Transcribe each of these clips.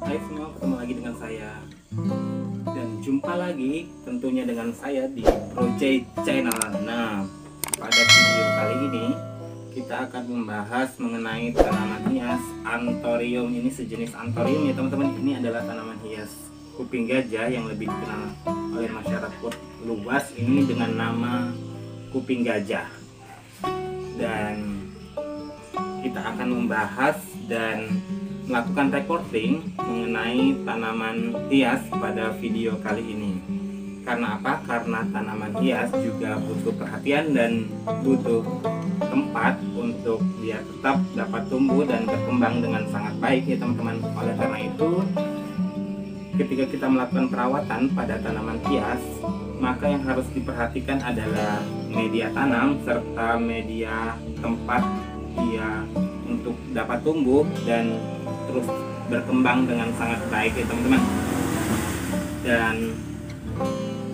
Hai semua, ketemu lagi dengan saya dan jumpa lagi tentunya dengan saya di Project Channel. Nah, pada video kali ini kita akan membahas mengenai tanaman hias anthurium. Ini sejenis anthurium ya teman-teman. Ini adalah tanaman hias kuping gajah yang lebih dikenal oleh masyarakat luas ini dengan nama kuping gajah. Dan kita akan membahas dan melakukan recording mengenai tanaman hias pada video kali ini. Karena apa? Karena tanaman hias juga butuh perhatian dan butuh tempat untuk dia tetap dapat tumbuh dan berkembang dengan sangat baik ya teman-teman. Oleh karena itu, ketika kita melakukan perawatan pada tanaman hias, maka yang harus diperhatikan adalah media tanam serta media tempat dia untuk dapat tumbuh dan terus berkembang dengan sangat baik ya teman-teman. Dan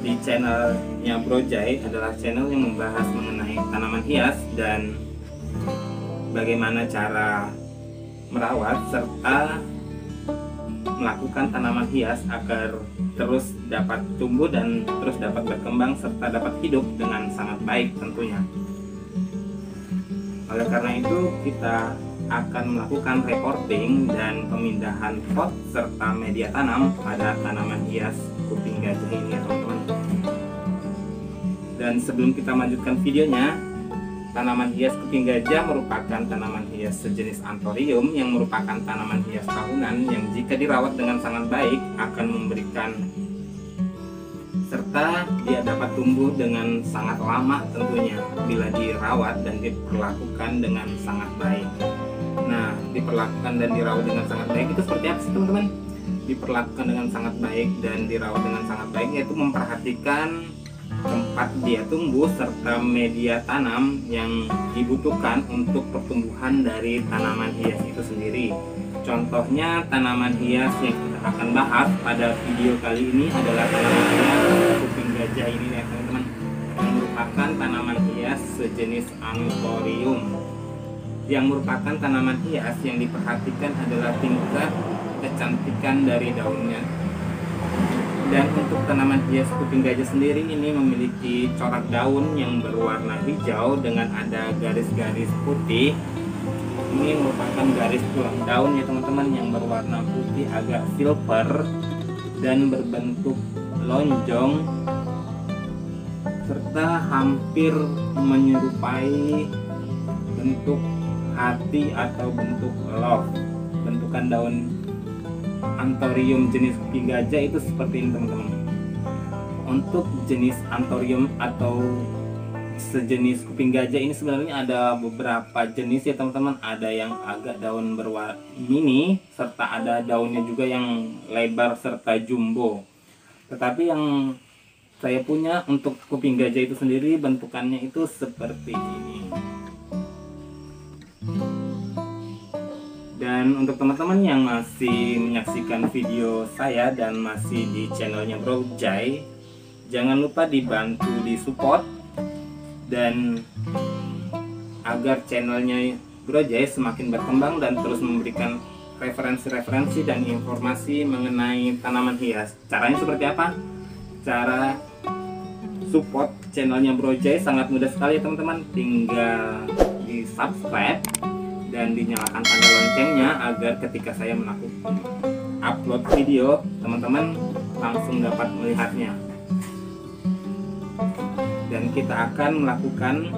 di channelnya Brojai adalah channel yang membahas mengenai tanaman hias dan bagaimana cara merawat serta melakukan tanaman hias agar terus dapat tumbuh dan terus dapat berkembang serta dapat hidup dengan sangat baik tentunya. Oleh karena itu, kita akan melakukan recording dan pemindahan pot serta media tanam pada tanaman hias kuping gajah ini ya teman-teman. Dan sebelum kita melanjutkan videonya, tanaman hias kuping gajah merupakan tanaman hias sejenis anthurium yang merupakan tanaman hias tahunan yang jika dirawat dengan sangat baik akan memberikan serta dia dapat tumbuh dengan sangat lama tentunya bila dirawat dan diperlakukan dengan sangat baik. Nah, diperlakukan dan dirawat dengan sangat baik itu seperti apa sih teman-teman? Diperlakukan dengan sangat baik dan dirawat dengan sangat baik yaitu memperhatikan tempat dia tumbuh serta media tanam yang dibutuhkan untuk pertumbuhan dari tanaman hias itu sendiri. Contohnya tanaman hias yang kita akan bahas pada video kali ini adalah tanaman hias kuping gajah ini ya teman-teman, yang merupakan tanaman hias sejenis anthurium. Yang merupakan tanaman hias yang diperhatikan adalah tingkat kecantikan dari daunnya. Dan untuk tanaman hias kuping gajah sendiri ini memiliki corak daun yang berwarna hijau dengan ada garis-garis putih. Ini merupakan garis tulang daun ya teman-teman yang berwarna putih agak silver dan berbentuk lonjong serta hampir menyerupai bentuk hati atau bentuk love. Bentukan daun anthurium jenis kuping gajah itu seperti ini teman-teman. Untuk jenis anthurium atau sejenis kuping gajah ini sebenarnya ada beberapa jenis ya teman-teman. Ada yang agak daun berwarna mini serta ada daunnya juga yang lebar serta jumbo. Tetapi yang saya punya untuk kuping gajah itu sendiri bentukannya itu seperti ini. Dan untuk teman-teman yang masih menyaksikan video saya dan masih di channelnya Brojai, jangan lupa dibantu di support dan agar channelnya Brojai semakin berkembang dan terus memberikan referensi-referensi dan informasi mengenai tanaman hias. Caranya seperti apa? Cara support channelnya Brojai sangat mudah sekali ya teman-teman. Tinggal di subscribe dan dinyalakan tanda loncengnya agar ketika saya melakukan upload video teman-teman langsung dapat melihatnya. Dan kita akan melakukan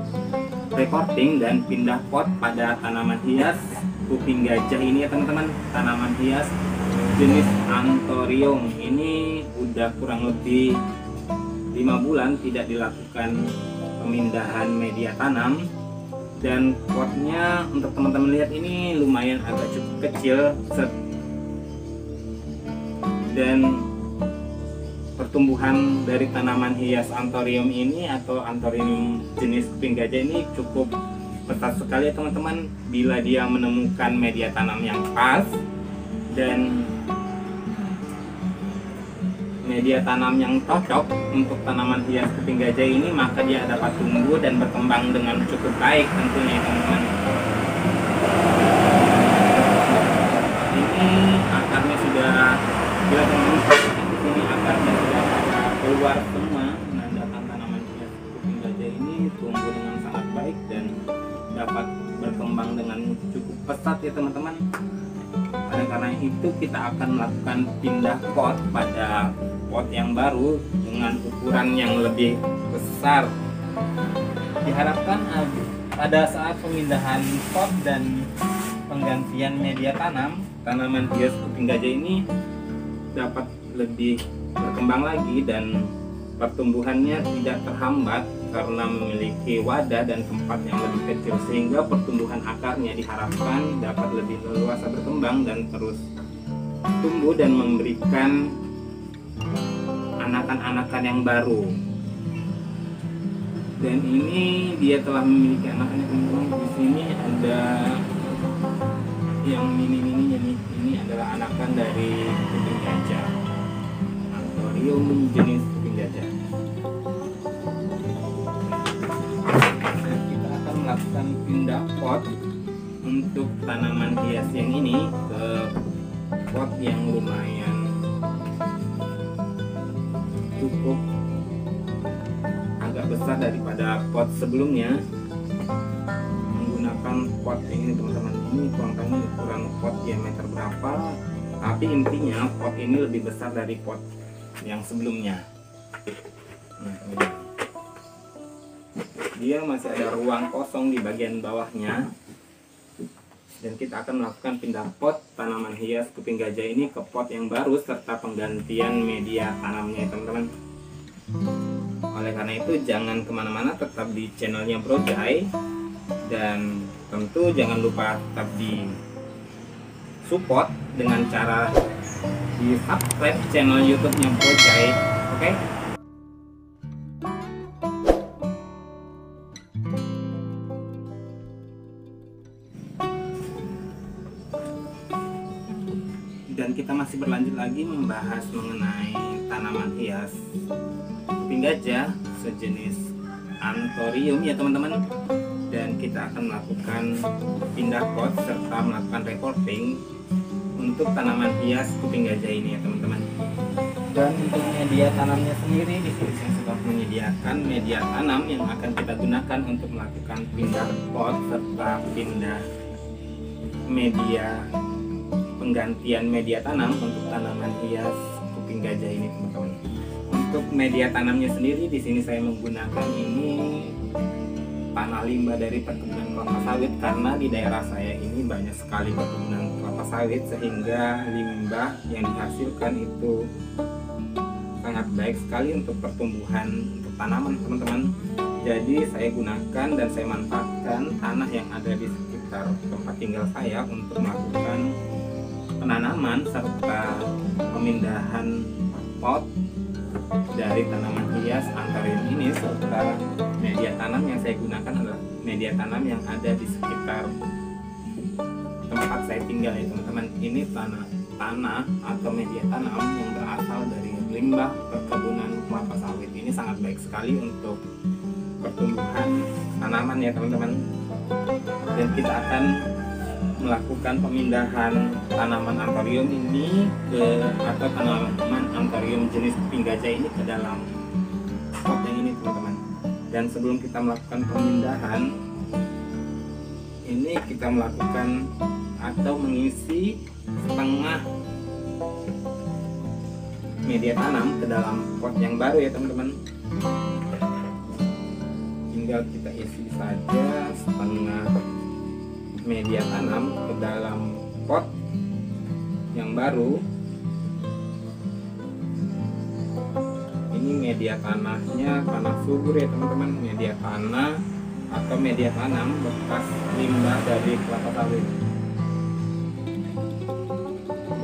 recording dan pindah pot pada tanaman hias kuping gajah ini ya teman-teman. Tanaman hias jenis anthurium ini udah kurang lebih 5 bulan tidak dilakukan pemindahan media tanam. Dan potnya untuk teman-teman lihat ini lumayan agak cukup kecil, dan pertumbuhan dari tanaman hias anthurium ini atau anthurium jenis kuping gajah ini cukup pesat sekali ya teman-teman, bila dia menemukan media tanam yang pas dan media tanam yang cocok untuk tanaman hias kuping gajah ini, maka dia dapat tumbuh dan berkembang dengan cukup baik tentunya teman-teman. Ini akarnya sudah, bila teman-teman di sini akarnya sudah keluar semua, menandakan tanaman hias kuping gajah ini tumbuh dengan sangat baik dan dapat berkembang dengan cukup pesat ya teman-teman. Oleh karena itu kita akan melakukan pindah pot pada pot yang baru dengan ukuran yang lebih besar. Diharapkan pada saat pemindahan pot dan penggantian media tanam, tanaman hias kuping gajah ini dapat lebih berkembang lagi dan pertumbuhannya tidak terhambat karena memiliki wadah dan tempat yang lebih kecil, sehingga pertumbuhan akarnya diharapkan dapat lebih leluasa berkembang dan terus tumbuh dan memberikan anakan-anakan yang baru. Dan ini dia telah memiliki anakannya teman-teman. Di sini ada yang mini-mininya nih. Ini adalah anakan dari kuping gajah, anthurium jenis kuping gajah. Kita akan melakukan pindah pot untuk tanaman hias yang ini ke pot yang lumayan cukup agak besar daripada pot sebelumnya. Menggunakan pot yang ini teman-teman, ini kurang tahu ukuran pot diameter berapa, tapi intinya pot ini lebih besar dari pot yang sebelumnya. Nah, dia masih ada ruang kosong di bagian bawahnya, dan kita akan melakukan pindah pot tanaman hias kuping gajah ini ke pot yang baru serta penggantian media tanamnya teman-teman. Oleh karena itu jangan kemana-mana, tetap di channelnya Bro Jai, dan tentu jangan lupa tetap di support dengan cara di subscribe channel YouTube-nya Bro Jai, oke? Dan kita masih berlanjut lagi membahas mengenai tanaman hias kuping gajah sejenis anthurium ya teman-teman. Dan kita akan melakukan pindah pot serta melakukan reporting untuk tanaman hias kuping gajah ini ya teman-teman. Dan untuk media tanamnya sendiri, di sini saya sudah menyediakan media tanam yang akan kita gunakan untuk melakukan pindah pot serta pindah media penggantian media tanam untuk tanaman hias kuping gajah ini teman-teman. Untuk media tanamnya sendiri, di sini saya menggunakan ini tanah limbah dari perkebunan kelapa sawit, karena di daerah saya ini banyak sekali perkebunan kelapa sawit, sehingga limbah yang dihasilkan itu sangat baik sekali untuk pertumbuhan untuk tanaman teman-teman. Jadi saya gunakan dan saya manfaatkan tanah yang ada di sekitar tempat tinggal saya untuk melakukan penanaman serta pemindahan pot dari tanaman hias anthurium ini, serta media tanam yang saya gunakan adalah media tanam yang ada di sekitar tempat saya tinggal ya teman-teman. Ini tanah atau media tanam yang berasal dari limbah perkebunan kelapa sawit. Ini sangat baik sekali untuk pertumbuhan tanaman ya teman-teman. Dan kita akan melakukan pemindahan tanaman anthurium ini atau tanaman anthurium jenis kuping gajah ini ke dalam pot yang ini teman-teman. Dan sebelum kita melakukan pemindahan ini, kita melakukan atau mengisi setengah media tanam ke dalam pot yang baru ya teman-teman. Tinggal kita isi saja setengah media tanam ke dalam pot yang baru. Ini media tanahnya tanah subur ya teman-teman, media tanah atau media tanam bekas limbah dari kelapa sawit.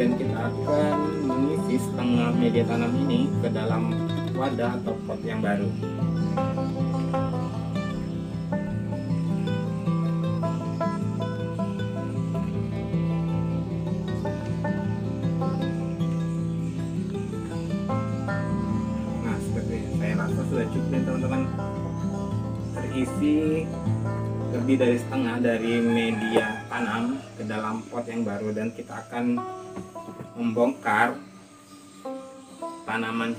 Dan kita akan mengisi setengah media tanam ini ke dalam wadah atau pot yang baru. Nah, seperti ini. Saya rasa sudah cukup ya teman-teman. Terisi lebih dari setengah dari media tanam ke dalam pot yang baru, dan kita akan membongkar tanaman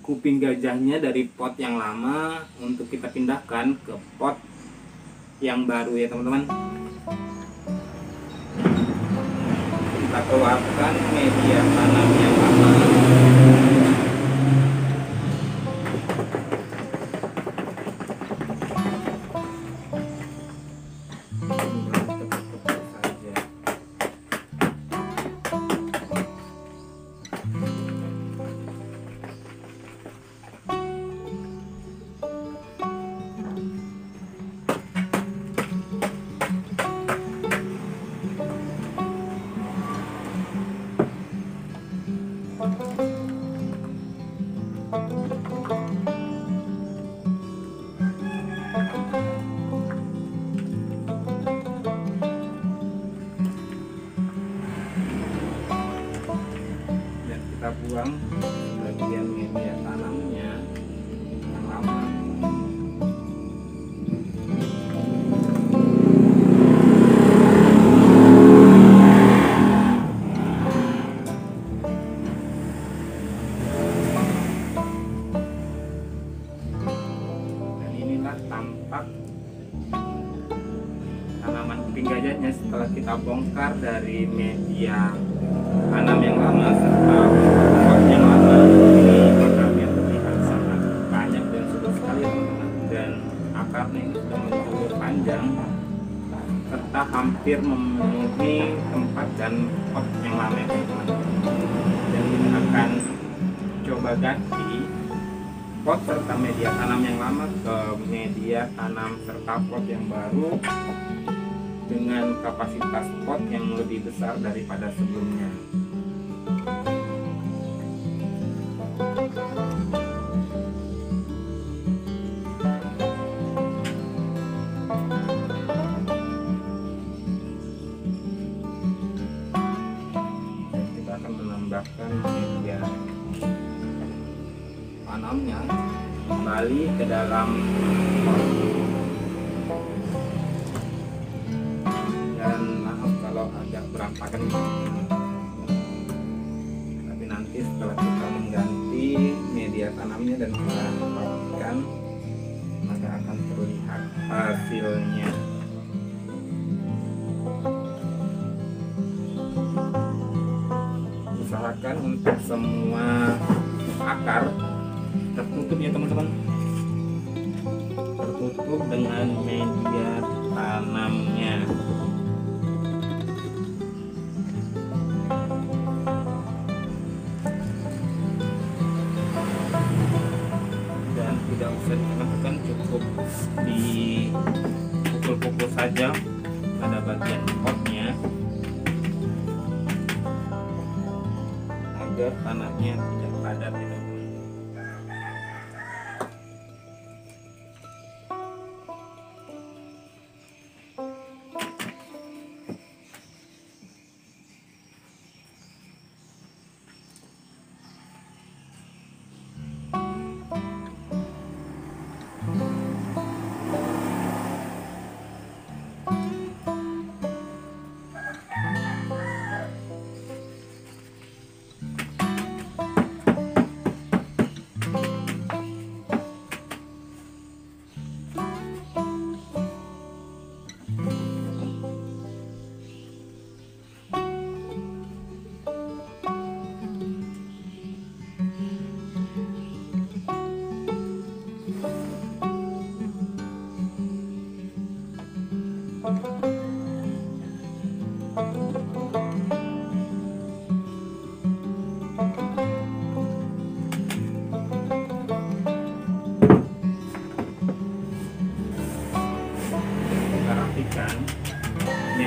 kuping gajahnya dari pot yang lama untuk kita pindahkan ke pot yang baru ya teman-teman. Kita keluarkan media tanam yang lama. Kita buang bagian media tanamnya yang lama. Dan inilah tampak tanaman kuping gajahnya setelah kita bongkar dari media tanam yang lama serta pot yang lama. Ini akarnya terlihat sangat banyak dan subur sekali teman-teman, dan akarnya ini sudah menjulur panjang serta hampir memenuhi tempat dan pot yang lama ya teman-teman. Dan kita akan coba ganti pot serta media tanam yang lama ke media tanam serta pot yang baru dengan kapasitas pot yang lebih besar daripada sebelumnya. Dan kita akan menambahkan media tanamnya kembali ke dalam pot. Dan maaf kalau agak berantakan, tapi nanti setelah kita mengganti media tanamnya dan kita rapikan, maka akan terlihat hasilnya. Usahakan untuk semua akar tertutup ya teman-teman, tertutup dengan media tanamnya. Dan tidak usah ditekan, cukup dipukul-pukul saja pada bagian potnya agar tanahnya tidak padat ya teman-teman.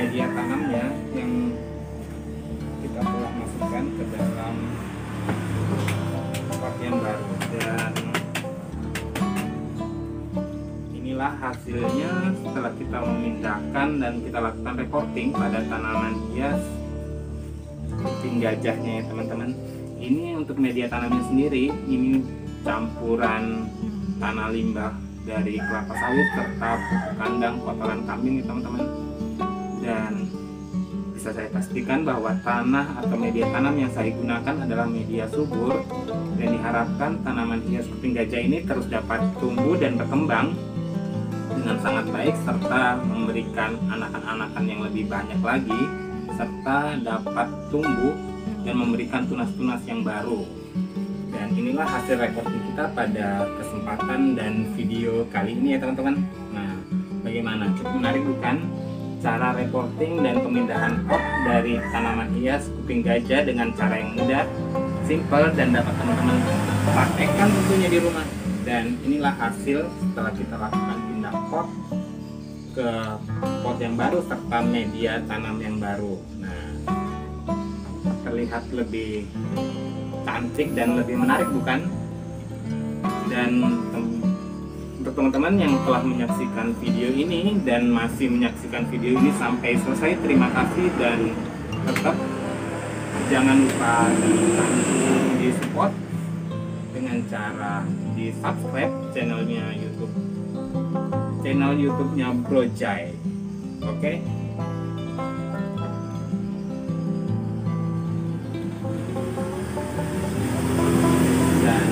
media tanamnya yang kita telah masukkan ke dalam pot yang baru, dan inilah hasilnya setelah kita memindahkan dan kita lakukan reporting pada tanaman hias kuping gajahnya ya teman-teman. Ini untuk media tanamnya sendiri, ini campuran tanah limbah dari kelapa sawit serta kandang kotoran kambing ya teman-teman. Dan bisa saya pastikan bahwa tanah atau media tanam yang saya gunakan adalah media subur, dan diharapkan tanaman hias kuping gajah ini terus dapat tumbuh dan berkembang dengan sangat baik, serta memberikan anakan-anakan yang lebih banyak lagi, serta dapat tumbuh dan memberikan tunas-tunas yang baru. Dan inilah hasil reporting kita pada kesempatan dan video kali ini ya teman-teman. Nah, bagaimana? Cukup menarik bukan? Cara reporting dan pemindahan pot dari tanaman hias kuping gajah dengan cara yang mudah, simple, dan dapat teman-teman praktekkan tentunya di rumah. Dan inilah hasil setelah kita lakukan pindah pot ke pot yang baru serta media tanam yang baru. Nah, terlihat lebih cantik dan lebih menarik bukan? Dan untuk teman-teman yang telah menyaksikan video ini dan masih menyaksikan video ini sampai selesai, terima kasih, dan tetap jangan lupa di support dengan cara di subscribe channelnya YouTube-nya Bro Jai. Oke? Dan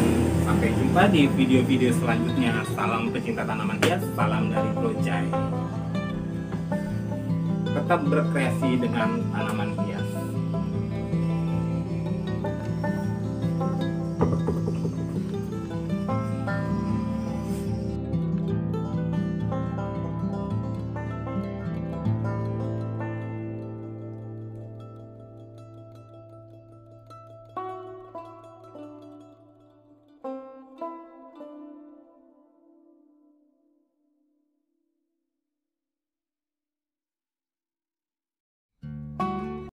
sampai jumpa di video-video selanjutnya. Salam pecinta tanaman hias, salam dari Bro Jai. Tetap berkreasi dengan tanaman